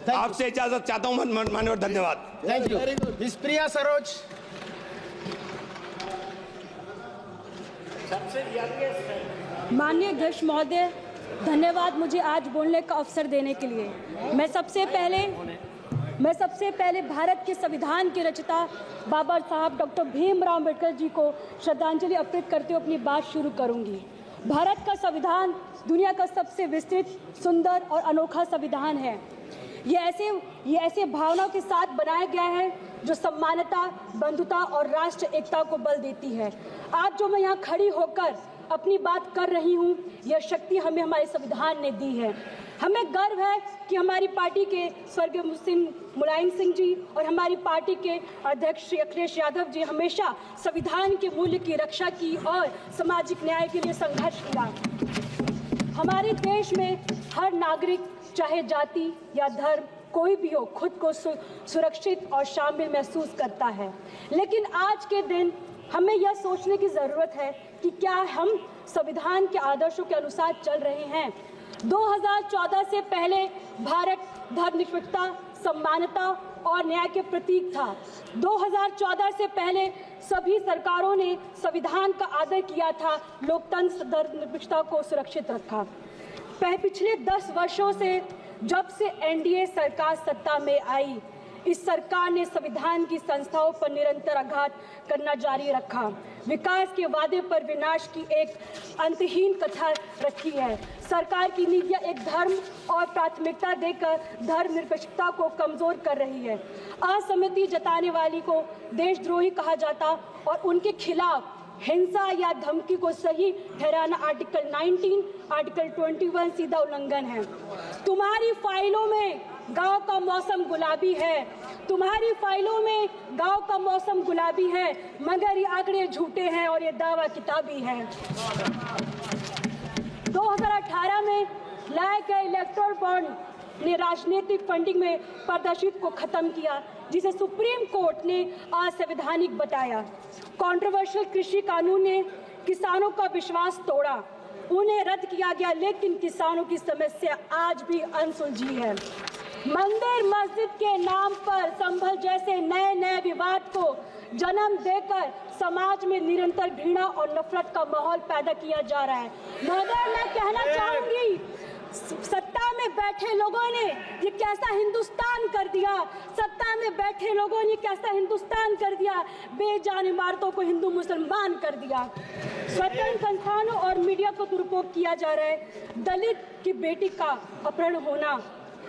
आपसे इजाजत चाहता हूँ माननीय, धन्यवाद। Thank you. विस्प्रिया सरोज। माननीय अध्यक्ष महोदय, धन्यवाद मुझे आज बोलने का अवसर देने के लिए। मैं सबसे पहले भारत के संविधान के रचयिता बाबा साहब डॉक्टर भीमराव अम्बेडकर जी को श्रद्धांजलि अर्पित करते हुए अपनी बात शुरू करूंगी। भारत का संविधान दुनिया का सबसे विस्तृत, सुंदर और अनोखा संविधान है। ये ऐसे भावनाओं के साथ बनाया गया है जो समानता, बंधुता और राष्ट्र एकता को बल देती है। आज जो मैं यहाँ खड़ी होकर अपनी बात कर रही हूँ, यह शक्ति हमें हमारे संविधान ने दी है। हमें गर्व है कि हमारी पार्टी के स्वर्गीय मुलायम सिंह जी और हमारी पार्टी के अध्यक्ष श्री अखिलेश यादव जी हमेशा संविधान के मूल्य की रक्षा की और सामाजिक न्याय के लिए संघर्ष किया। हमारे देश में हर नागरिक, चाहे जाति या धर्म कोई भी हो, खुद को सुरक्षित और शामिल महसूस करता है। लेकिन आज के दिन हमें यह सोचने की ज़रूरत है कि क्या हम संविधान के आदर्शों के अनुसार चल रहे हैं। 2014 से पहले भारत धर्मनिरपेक्षता, समानता और न्याय के प्रतीक था। 2014 से पहले सभी सरकारों ने संविधान का आदर किया था, लोकतंत्र, धर्मनिरपेक्षता को सुरक्षित रखा। पिछले 10 वर्षों से जब से एनडीए सरकार सत्ता में आई, इस सरकार ने संविधान की संस्थाओं पर निरंतर आघात करना जारी रखा। विकास के वादे पर विनाश की एक अंतहीन कथा रखी है। सरकार की नीतियां एक धर्म और प्राथमिकता देकर धर्मनिरपेक्षता को कमजोर कर रही है। असहमति जताने वाली को देशद्रोही कहा जाता और उनके खिलाफ हिंसा या धमकी को सही ठहराना आर्टिकल 19, आर्टिकल 21 सीधा उल्लंघन है। तुम्हारी फाइलों में गांव का मौसम गुलाबी है, तुम्हारी फाइलों में गांव का मौसम गुलाबी है, मगर ये आंकड़े झूठे हैं और ये दावा किताबी है। 2018 में लाए गए इलेक्टोरल बॉन्ड ने राजनीतिक फंडिंग में पारदर्शिता को खत्म किया, जिसे सुप्रीम कोर्ट ने असंवैधानिक बताया। कंट्रोवर्शियल कृषि कानून ने किसानों का विश्वास तोड़ा, उन्हें रद्द किया गया, लेकिन किसानों की समस्या आज भी अनसुलझी है। मंदिर मस्जिद के नाम पर संभल जैसे नए नए विवाद को जन्म देकर समाज में निरंतर घृणा और नफरत का माहौल पैदा किया जा रहा है। मगर मैं कहना चाहूंगी, सत्ता में बैठे लोगों ने ये कैसा हिंदुस्तान कर दिया, सत्ता में बैठे लोगों ने कैसा हिंदुस्तान कर दिया, बेजान इमारतों को हिंदू मुसलमान कर दिया। स्वतंत्र संस्थानों और मीडिया को दुरुपयोग किया जा रहा है। दलित की बेटी का अपहरण होना,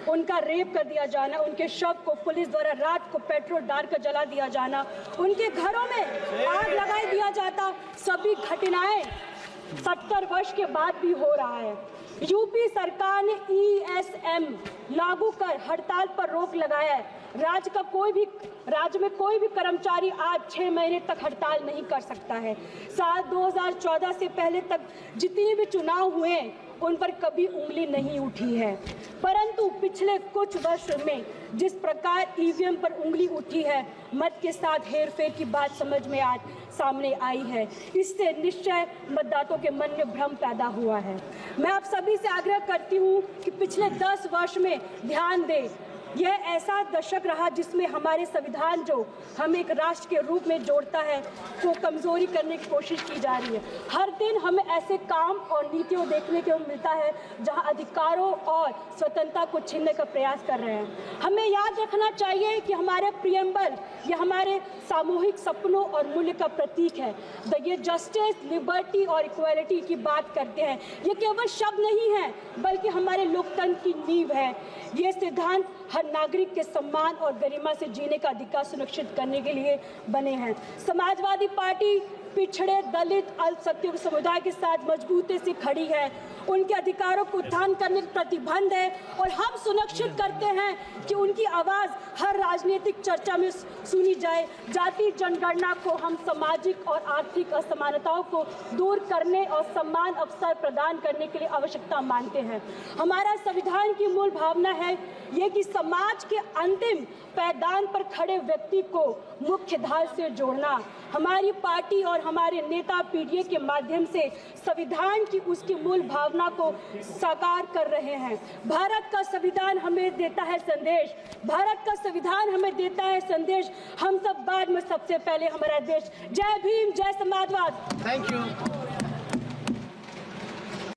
उनका रेप कर दिया जाना, उनके शव को पुलिस द्वारा रात को पेट्रोल डालकर जला दिया जाना, उनके घरों में आग लगा दिया जाता, सभी घटनाएं 70 वर्ष के बाद भी हो रहा है। यूपी सरकार ने ESM लागू कर हड़ताल पर रोक लगाया है। राज्य में कोई भी कर्मचारी आज 6 महीने तक हड़ताल नहीं कर सकता है। साल 2014 से पहले तक जितने भी चुनाव हुए उन पर कभी उंगली नहीं उठी है, परंतु पिछले कुछ वर्ष में जिस प्रकार EVM पर उंगली उठी है, मत के साथ हेरफेर की बात समझ में आज सामने आई है। इससे निश्चय मतदाताओं के मन में भ्रम पैदा हुआ है। मैं आप सभी से आग्रह करती हूँ कि पिछले 10 वर्ष में ध्यान दें। यह ऐसा दशक रहा जिसमें हमारे संविधान जो हमें एक राष्ट्र के रूप में जोड़ता है, को कमजोरी करने की कोशिश की जा रही है। हर दिन हमें ऐसे काम और नीतियों देखने को मिलता है जहां अधिकारों और स्वतंत्रता को छीनने का प्रयास कर रहे हैं। हमें याद रखना चाहिए कि हमारे प्रियम्बल यह हमारे सामूहिक सपनों और मूल्य का प्रतीक है। ये जस्टिस, लिबर्टी और इक्वालिटी की बात करते हैं। ये केवल शब्द नहीं है, बल्कि हमारे लोकतंत्र की नींव है। ये सिद्धांत हर नागरिक के सम्मान और गरिमा से जीने का अधिकार सुनिश्चित करने के लिए बने हैं। समाजवादी पार्टी पिछड़े, दलित, अल्पसंख्यक समुदाय के साथ मजबूती से खड़ी है। उनके अधिकारों को उत्थान करने का प्रतिबंध है और हम सुनिश्चित करते हैं कि उनकी आवाज़ हर राजनीतिक चर्चा में सुनी जाए। जाति जनगणना को हम सामाजिक और आर्थिक असमानताओं को दूर करने और समान अवसर प्रदान करने के लिए आवश्यकता मानते हैं। हमारा संविधान की मूल भावना है ये कि समाज के अंतिम पायदान पर खड़े व्यक्ति को मुख्य धारा से जोड़ना। हमारी पार्टी और हमारे नेता PDA के माध्यम से संविधान की उसकी मूल भावना सपना को साकार कर रहे हैं। भारत का संविधान हमें देता है संदेश, भारत का संविधान हमें देता है संदेश, हम सब बाद में सबसे पहले हमारा देश। जय भीम, जय समाजवाद। Thank you.